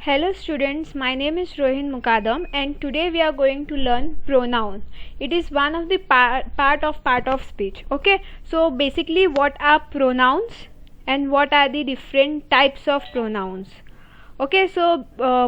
Hello students, my name is Rohin Mukadam and today we are going to learn pronoun. It is one of the part of speech. Okay, so basically what are pronouns and what are the different types of pronouns. Okay, so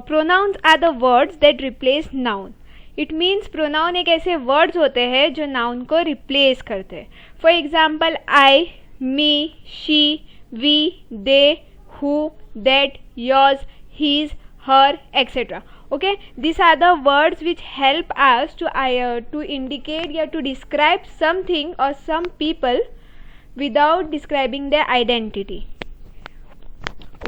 pronouns are the words that replace noun. It means pronoun एक ऐसे words होते हैं जो noun को replace करते हैं. For example, I, me, she, we, they, who, that, yours, his, her, etc. Okay, these are the words which help us to indicate or to describe something or some people without describing their identity.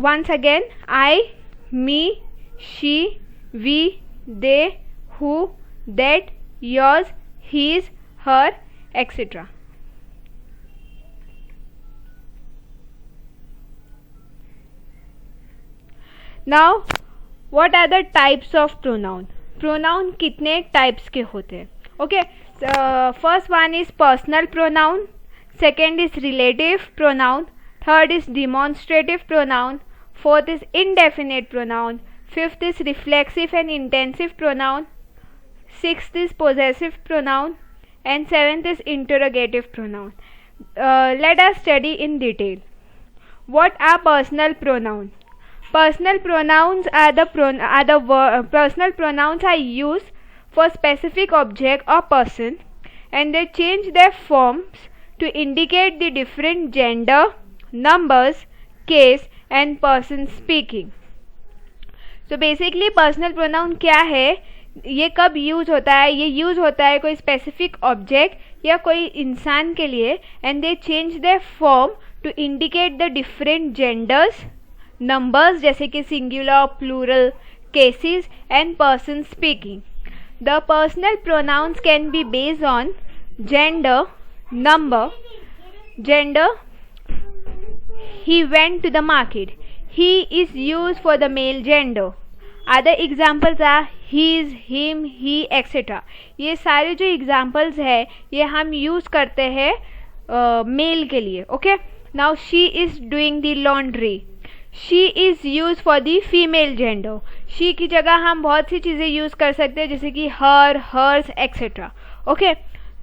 Once again, I, me, she, we, they, who, that, yours, his, her, etc. Now, what are the types of pronoun? Pronoun कितने types के होते हैं? Okay, first one is personal pronoun, second is relative pronoun, third is demonstrative pronoun, fourth is indefinite pronoun, fifth is reflexive and intensive pronoun, sixth is possessive pronoun, and seventh is interrogative pronoun. Let us study in detail. What are personal pronouns? Personal pronouns personal pronouns are used for specific object or person, and they change their forms to indicate the different gender, numbers, case, and person speaking. So basically personal pronoun क्या है, ये कब use होता है? ये use होता है कोई स्पेसिफिक ऑब्जेक्ट या कोई इंसान के लिए, and they change their form to indicate the different genders, numbers जैसे कि singular, plural, cases and person speaking. The personal pronouns can be based on gender, number. Gender, he went to the market. He is used for the male gender. Other examples are his, him, he, etc. ये सारे जो examples है ये हम use करते हैं male के लिए. Okay. Now she is doing the laundry. She is used for the female gender. She की जगह हम बहुत सी चीज़ें यूज़ कर सकते हैं जैसे कि her, hers, etc. ओके,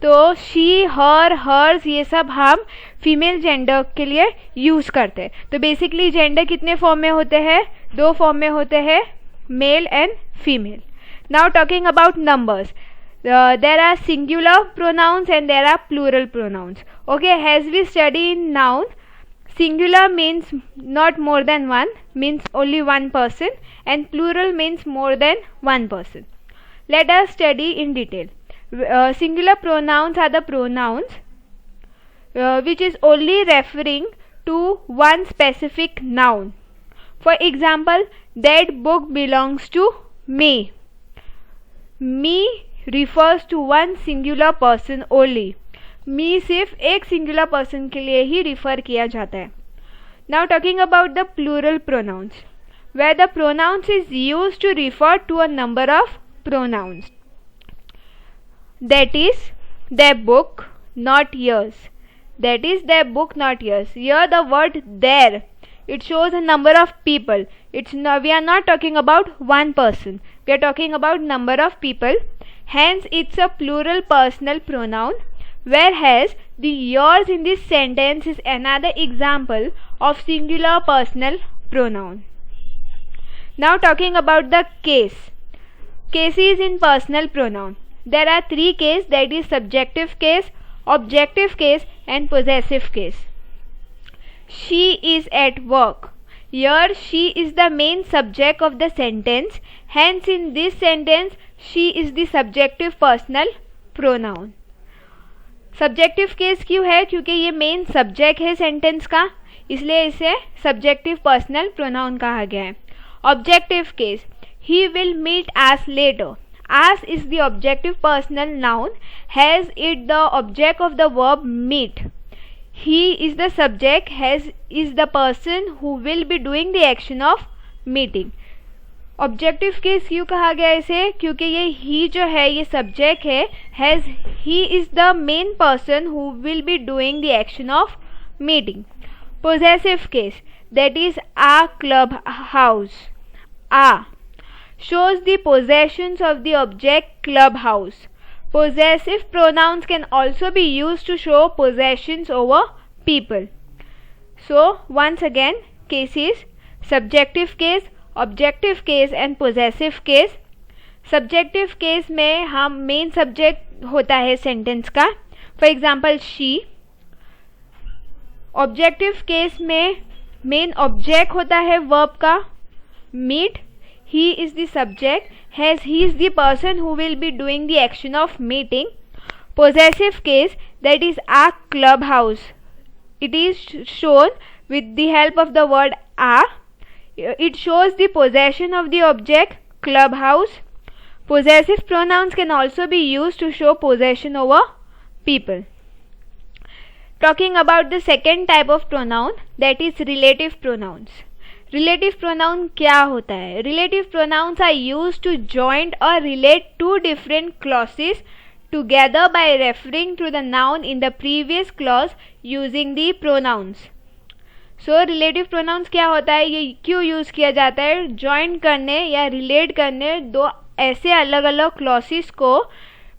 तो she, her, hers ये सब हम फीमेल जेंडर के लिए यूज़ करते हैं. तो बेसिकली जेंडर कितने फॉर्म में होते हैं? दो फॉर्म में होते हैं, male and female. Now talking about numbers, there are singular pronouns and there are plural pronouns. Okay, as we study in noun, singular means not more than one, means only one person, and plural means more than one person. Let us study in detail. Singular pronouns are the pronouns which is only referring to one specific noun. For example, that book belongs to me. Me refers to one singular person only. मी सिर्फ एक singular person के लिए ही refer किया जाता है. Now talking about the plural pronouns, where the pronouns is used to refer to a number of pronouns. That is their book, not yours. That is their book, not yours. Here the word there, it shows a number of people. We are not talking about one person. We are talking about number of people. Hence it's a plural personal pronoun. Whereas the yours in this sentence is another example of singular personal pronoun. Now talking about the case. Cases in personal pronoun. There are three cases, that is subjective case, objective case and possessive case. She is at work. Here she is the main subject of the sentence. Hence in this sentence she is the subjective personal pronoun. Subjective case क्यों है? क्योंकि ये main subject है sentence का, इसलिए इसे subjective personal pronoun कहा गया है. Objective case, he will meet us later. Us is the objective personal noun, has it the object of the verb meet. He is the subject, has is the person who will be doing the action of meeting. Objective case क्यों कहा गया इसे? क्योंकि ये ही जो है ये subject है, has, he is the main person who will be doing the action of meeting. Possessive case, that is a club house. A shows the possessions of the object clubhouse. Possessive pronouns can also be used to show possessions over people. So once again, cases: subjective case, objective case and possessive case. Subjective case में हम main subject होता है sentence का, for example she. Objective case में main object होता है verb का meet. He is the subject, has he is the person who will be doing the action of meeting. Possessive case, that is a club house. It is shown with the help of the word a. It shows the possession of the object clubhouse. Possessive pronouns can also be used to show possession over people. Talking about the second type of pronoun, that is relative pronouns. Relative pronoun क्या होता है? Relative pronouns are used to join or relate two different clauses together by referring to the noun in the previous clause using the pronouns. So relative pronouns क्या होता है, ये क्यों use किया जाता है? ज्वाइन करने या रिलेट करने दो ऐसे अलग अलग क्लॉसेस को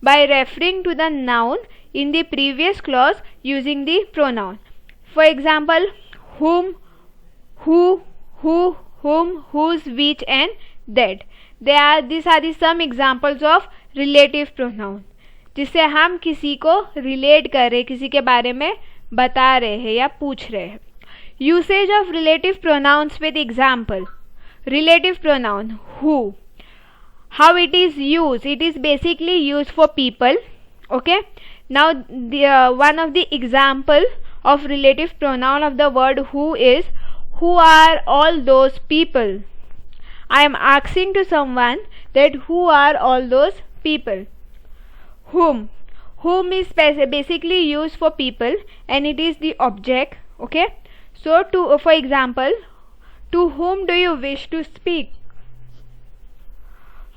by referring to the noun in the previous clause using the pronoun. For example whom, who, whom, whose, which and that. These are the some examples of relative pronoun, जिससे हम किसी को रिलेट कर रहे, किसी के बारे में बता रहे हैं या पूछ रहे हैं. Usage of relative pronouns with example. Relative pronoun who. How it is used? It is basically used for people. Okay. Now one of the example of relative pronoun of the word who is, who are all those people? I am asking to someone that who are all those people. Whom. Whom is basically used for people and it is the object. Okay. So for example, to whom do you wish to speak?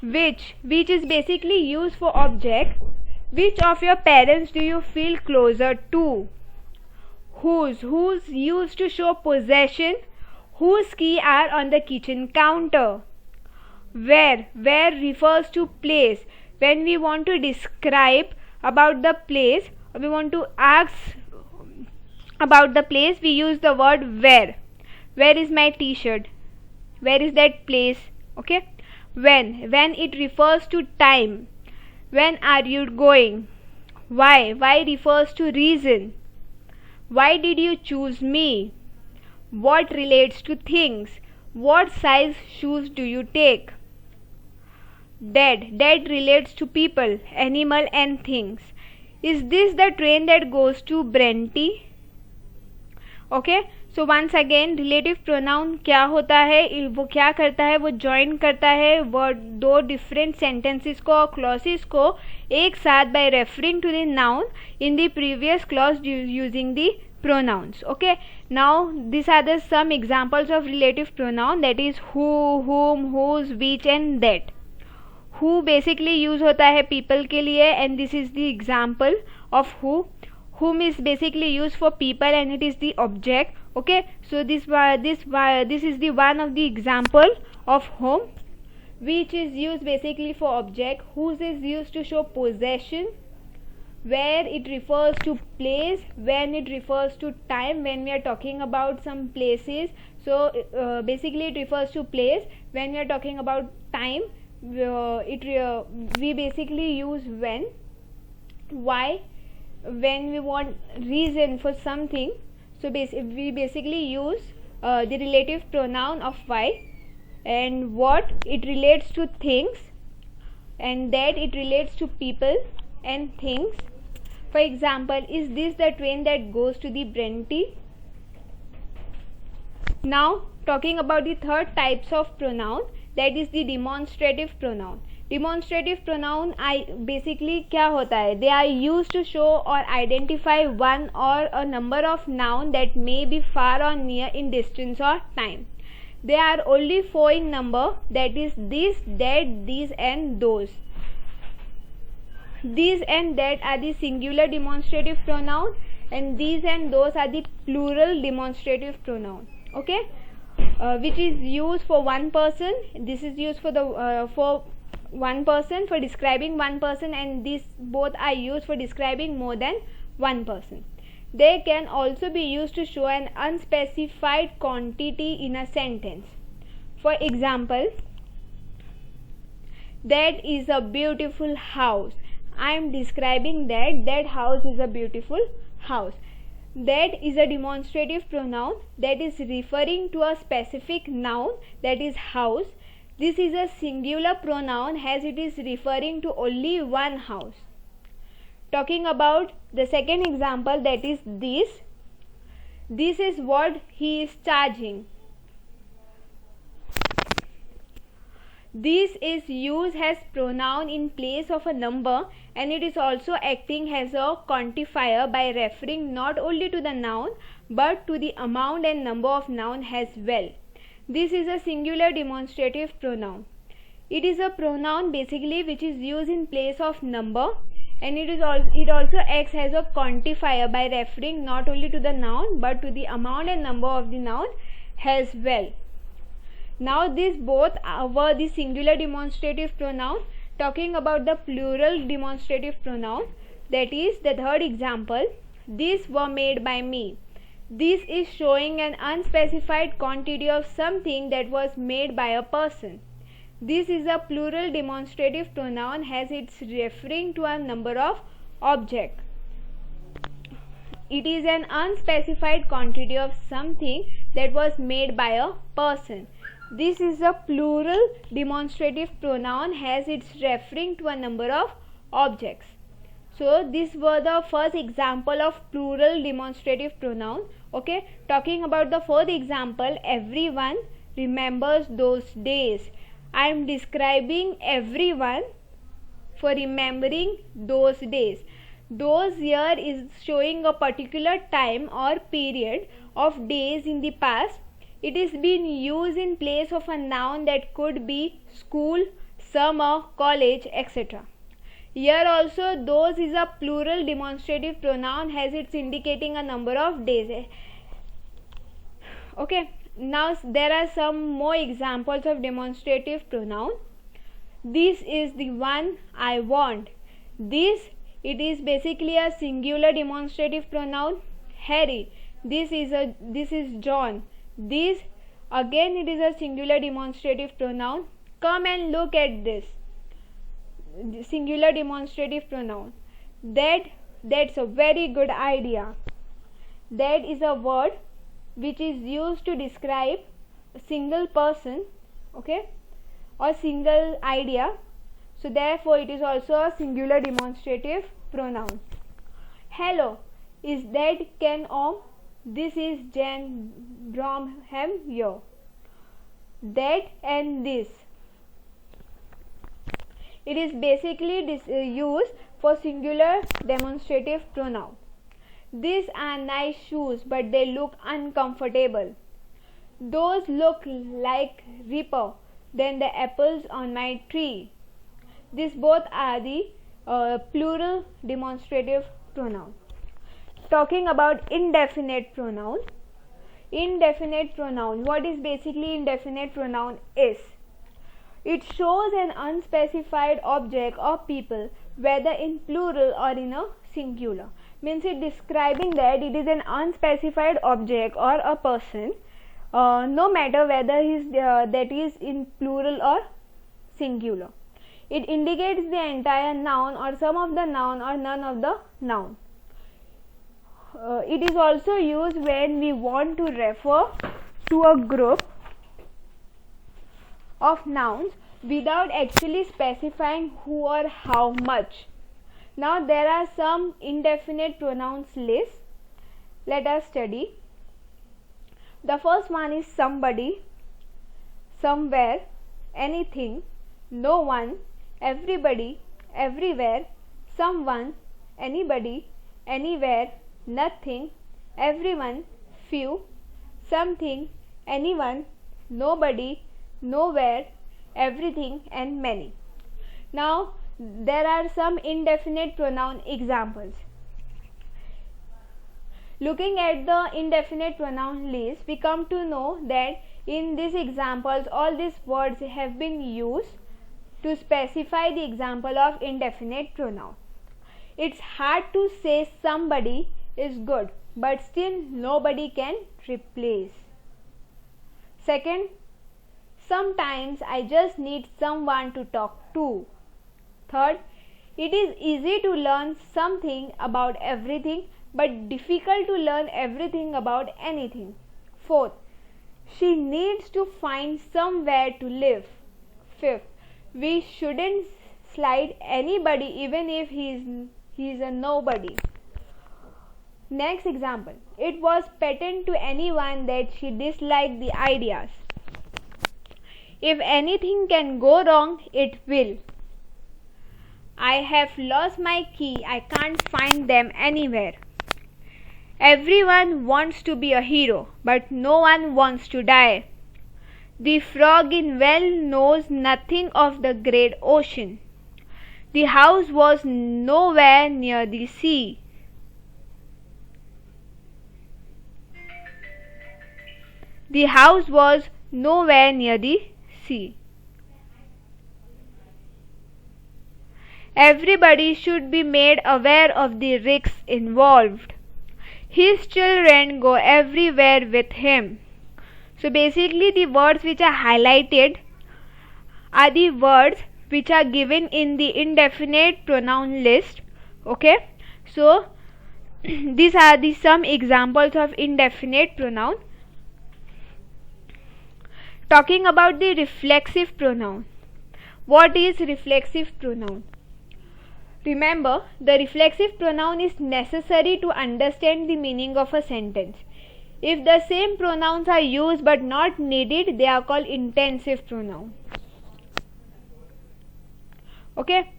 Which is basically used for object. Which of your parents do you feel closer to? Whose used to show possession. Whose key are on the kitchen counter? Where refers to place. When we want to describe about the place, or we want to ask about the place, we use the word where. Where is my t-shirt? Where is that place? Okay. When it refers to time. When are you going? Why refers to reason. Why did you choose me? What relates to things. What size shoes do you take? Dead relates to people, animal and things. Is this the train that goes to Brenti? Okay. So once again relative pronoun क्या होता है, वो क्या करता है, वो join करता है वर्ड दो डिफरेंट सेंटेंसेस को और क्लॉसेस को एक साथ by referring to the noun in the previous clause using the pronouns. Okay. Now these are the some examples of relative pronoun, that is who, whom, whose, which and that. Who basically use होता है people के लिए and this is the example of who. Whom is basically used for people and it is the object. Okay. So this is the one of the example of whom. Which is used basically for object. Whose is used to show possession. Where it refers to place. When it refers to time, when we are talking about some places. So basically it refers to place. When we are talking about time, we basically use when. Why? When we want reason for something, so we basically use the relative pronoun of why. And what, it relates to things, and that it relates to people and things. For example, is this the train that goes to the Brenti? Now talking about the third types of pronoun, that is the demonstrative pronoun. Demonstrative pronoun basically क्या होता है, they are used to show or identify one or a number of noun that may be far or near in distance or time. They are only 4 in number, that is this, that, these and those. These and that are the singular demonstrative pronoun and these and those are the plural demonstrative pronoun. Okay. which is used for one person. This is used for the for one person, for describing one person, and these both are used for describing more than one person. They can also be used to show an unspecified quantity in a sentence. For example, that is a beautiful house. I am describing that house is a beautiful house. That is a demonstrative pronoun that is referring to a specific noun, that is house. This is a singular pronoun as it is referring to only one house. Talking about the second example, that is this. This is what he is charging. This is used as pronoun in place of a number, and it is also acting as a quantifier by referring not only to the noun but to the amount and number of noun as well. This is a singular demonstrative pronoun. It is a pronoun basically which is used in place of number, and it also acts as a quantifier by referring not only to the noun but to the amount and number of the noun as well. Now these both were the singular demonstrative pronoun. Talking about the plural demonstrative pronoun, that is the third example, these were made by me. This is showing an unspecified quantity of something that was made by a person. This is a plural demonstrative pronoun as it's referring to a number of objects. It is an unspecified quantity of something that was made by a person. This is a plural demonstrative pronoun as it's referring to a number of objects. So these were the first example of plural demonstrative pronoun. Okay, talking about the fourth example, everyone remembers those days. I am describing everyone for remembering those days. Those here is showing a particular time or period of days in the past. It is being used in place of a noun that could be school, summer, college, etc. Here also those is a plural demonstrative pronoun as it's indicating a number of days. Okay, now there are some more examples of demonstrative pronoun. This is the one I want. This, it is basically a singular demonstrative pronoun. Harry, this is John. This, again it is a singular demonstrative pronoun. Come and look at this. Singular demonstrative pronoun. That's a very good idea. That is a word which is used to describe a single person, okay, or single idea. So therefore it is also a singular demonstrative pronoun. Hello, is that Ken Om? This is Jen Bromham here. That and this. It is basically used for singular demonstrative pronoun. These are nice shoes, but they look uncomfortable. Those look like ripper than the apples on my tree. These both are the plural demonstrative pronoun. Talking about indefinite pronoun. Indefinite pronoun. What is basically indefinite pronoun is? It shows an unspecified object or people, whether in plural or in a singular. Means it describing that it is an unspecified object or a person, no matter whether that is in plural or singular. It indicates the entire noun or some of the noun or none of the noun. It is also used when we want to refer to a group of nouns without actually specifying who or how much. Now there are some indefinite pronouns list. Let us study. The first one is somebody, somewhere, anything, no one, everybody, everywhere, someone, anybody, anywhere, nothing, everyone, few, something, anyone, nobody, nowhere, everything, and many. Now there are some indefinite pronoun examples. Looking at the indefinite pronoun list, we come to know that In these examples, all these words have been used to specify the example of indefinite pronoun. It's hard to say somebody is good, but still nobody can replace. Second, sometimes I just need someone to talk to. Third, it is easy to learn something about everything, but difficult to learn everything about anything. Fourth, she needs to find somewhere to live. Fifth, we shouldn't slight anybody even if he is a nobody. Next example, it was patent to anyone that she disliked the ideas. If anything can go wrong, it will. I have lost my key, I can't find them anywhere. Everyone wants to be a hero, but no one wants to die. The frog in well knows nothing of the great ocean. The house was nowhere near the sea. The house was nowhere near the sea. Everybody should be made aware of the risks involved. His children go everywhere with him. So basically the words which are highlighted are the words which are given in the indefinite pronoun list. Okay, so these are the some examples of indefinite pronoun. Talking about the reflexive pronoun. What is reflexive pronoun? Remember, the reflexive pronoun is necessary to understand the meaning of a sentence. If the same pronouns are used but not needed, they are called intensive pronoun. Okay,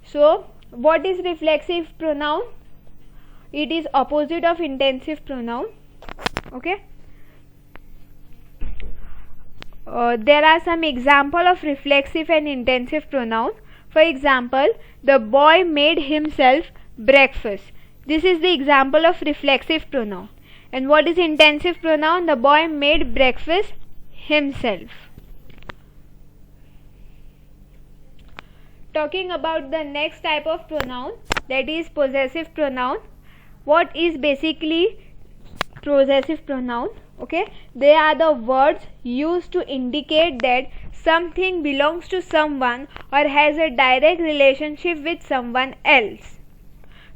so what is reflexive pronoun? It is opposite of intensive pronoun. Okay, there are some example of reflexive and intensive pronoun. For example, the boy made himself breakfast. This is the example of reflexive pronoun. And what is intensive pronoun? The boy made breakfast himself. Talking about the next type of pronoun, that is possessive pronoun. What is basically possessive pronoun? Okay, they are the words used to indicate that something belongs to someone or has a direct relationship with someone else.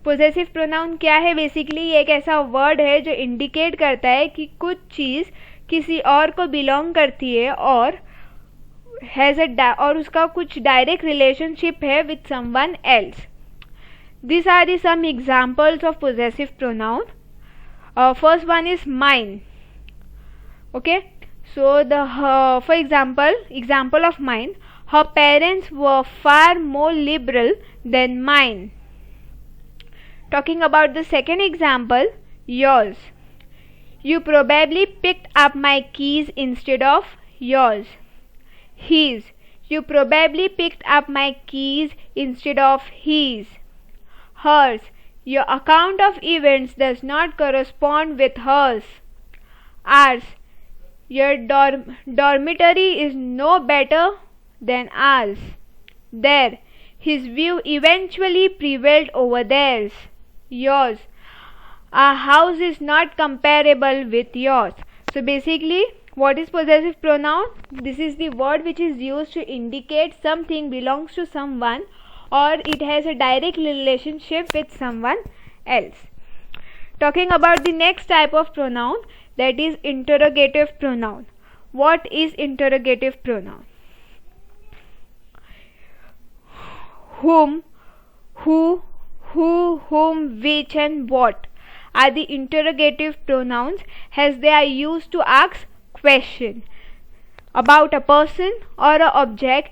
Possessive pronoun क्या है? Basically एक ऐसा word है जो indicate करता है कि कुछ चीज़ किसी और को बिलोंग करती है और हैज़ और उसका कुछ डायरेक्ट रिलेशनशिप है with someone else. This are the some examples of possessive pronoun. First one is mine. Okay, so for example of mine, her parents were far more liberal than mine. Talking about the second example, yours. You probably picked up my keys instead of yours. His. You probably picked up my keys instead of his. Hers. Your account of events does not correspond with hers. Ours. Your dormitory is no better than ours. There. His view eventually prevailed over theirs. Yours. Our house is not comparable with yours. So basically, what is possessive pronoun? This is the word which is used to indicate something belongs to someone or it has a direct relationship with someone else. Talking about the next type of pronoun, that is interrogative pronoun. What is interrogative pronoun? Whom, who, whom, which and what are the interrogative pronouns as they are used to ask question about a person or an object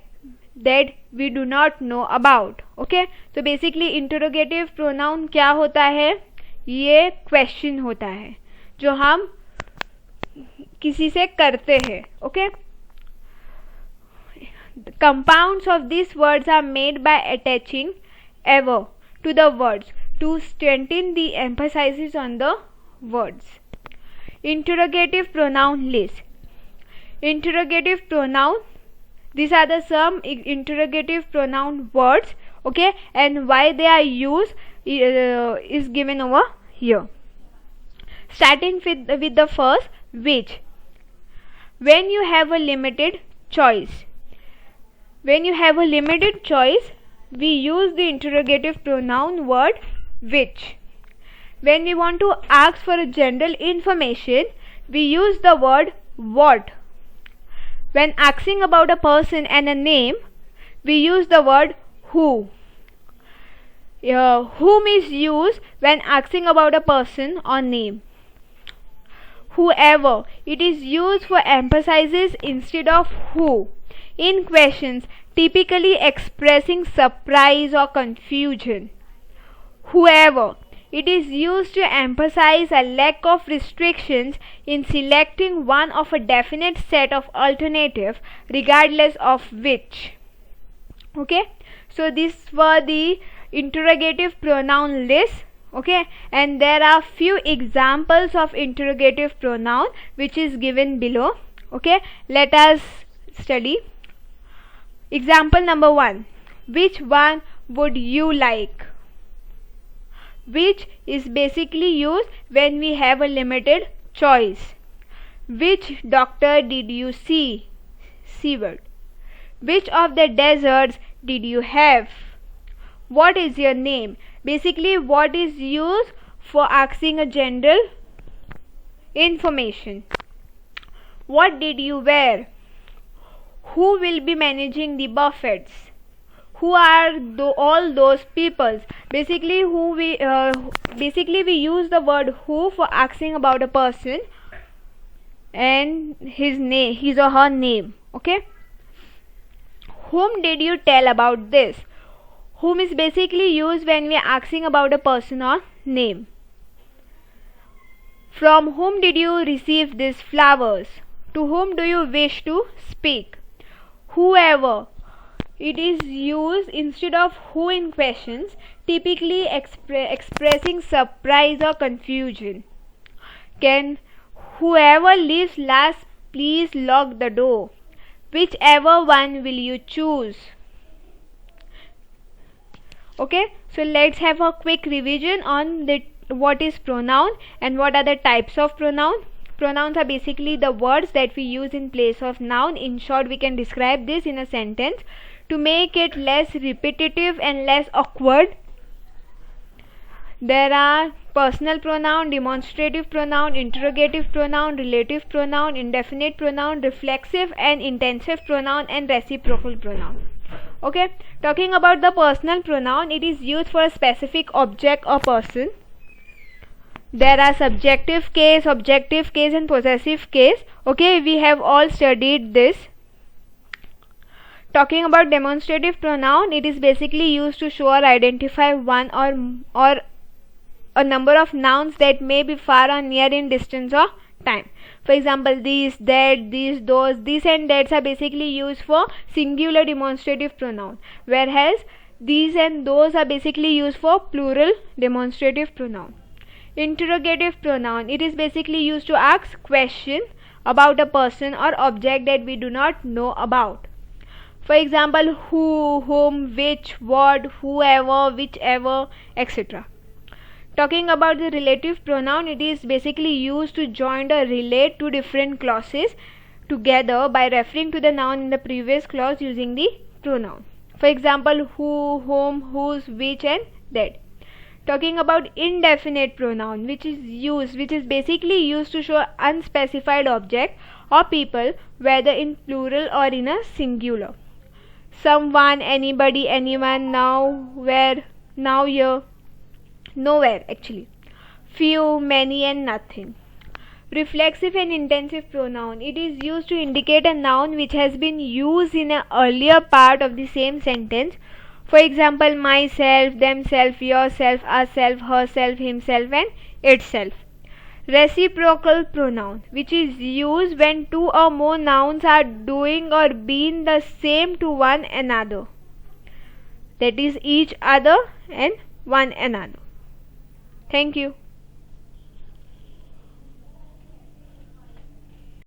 that we do not know about. Okay, so basically interrogative pronoun क्या होता है? ये question होता है जो हम किसी से करते हैं. Okay, compounds of these words are made by attaching ever to the words to strengthen the emphasis on the words. Interrogative pronoun list. interrogative pronoun. These are the some interrogative pronoun words, okay, and why they are used is given over here. Starting with the first, which. When you have a limited choice, we use the interrogative pronoun word which. When we want to ask for a general information, we use the word what. When asking about a person and a name, we use the word who. Whom is used when asking about a person or name. Whoever, it is used for emphasis instead of who in questions, typically expressing surprise or confusion. Whoever, it is used to emphasize a lack of restrictions in selecting one of a definite set of alternatives regardless of which. Okay, so these were the interrogative pronoun list. Okay, and there are few examples of interrogative pronoun which is given below. Okay, let us study. Example number 1. Which one would you like? Which is basically used when we have a limited choice. Which doctor did you see? C word. Which of the desserts did you have? What is your name? Basically, what is used for asking a general information. What did you wear? Who will be managing the buffets? Who are all those people? Basically, we use the word who for asking about a person and his name, his or her name. Okay. Whom did you tell about this? Whom is basically used when we are asking about a person or name. From whom did you receive these flowers? To whom do you wish to speak? Whoever. It is used instead of who in questions, typically expressing surprise or confusion. Can whoever leaves last please lock the door? Whichever one will you choose? Okay, so let's have a quick revision on what is pronoun and what are the types of pronoun. Pronouns are basically the words that we use in place of noun. In short, we can describe this in a sentence to make it less repetitive and less awkward. There are personal pronoun, demonstrative pronoun, interrogative pronoun, relative pronoun, indefinite pronoun, reflexive and intensive pronoun, and reciprocal pronoun. Okay, talking about the personal pronoun, it is used for a specific object or person. There are subjective case, objective case and possessive case. Okay, we have all studied this. Talking about demonstrative pronoun, it is basically used to show or identify one or a number of nouns that may be far or near in distance or time. For example, these, that, these, those, these and that's are basically used for singular demonstrative pronoun, whereas these and those are basically used for plural demonstrative pronoun. Interrogative pronoun, it is basically used to ask question about a person or object that we do not know about. For example, who, whom, which, what, whoever, whichever, etc. Talking about the relative pronoun, it is basically used to join or relate two different clauses together by referring to the noun in the previous clause using the pronoun. For example, who, whom, whose, which and that. Talking about indefinite pronoun, which is basically used to show unspecified object or people, whether in plural or in a singular. Someone, anybody, anyone, now, where, now, here, nowhere actually. Few, many and nothing. Reflexive and intensive pronoun, it is used to indicate a noun which has been used in an earlier part of the same sentence. For example, myself, themself, yourself, ourself, herself, himself and itself. Reciprocal pronoun, which is used when two or more nouns are doing or being the same to one another. That is each other and one another. Thank you.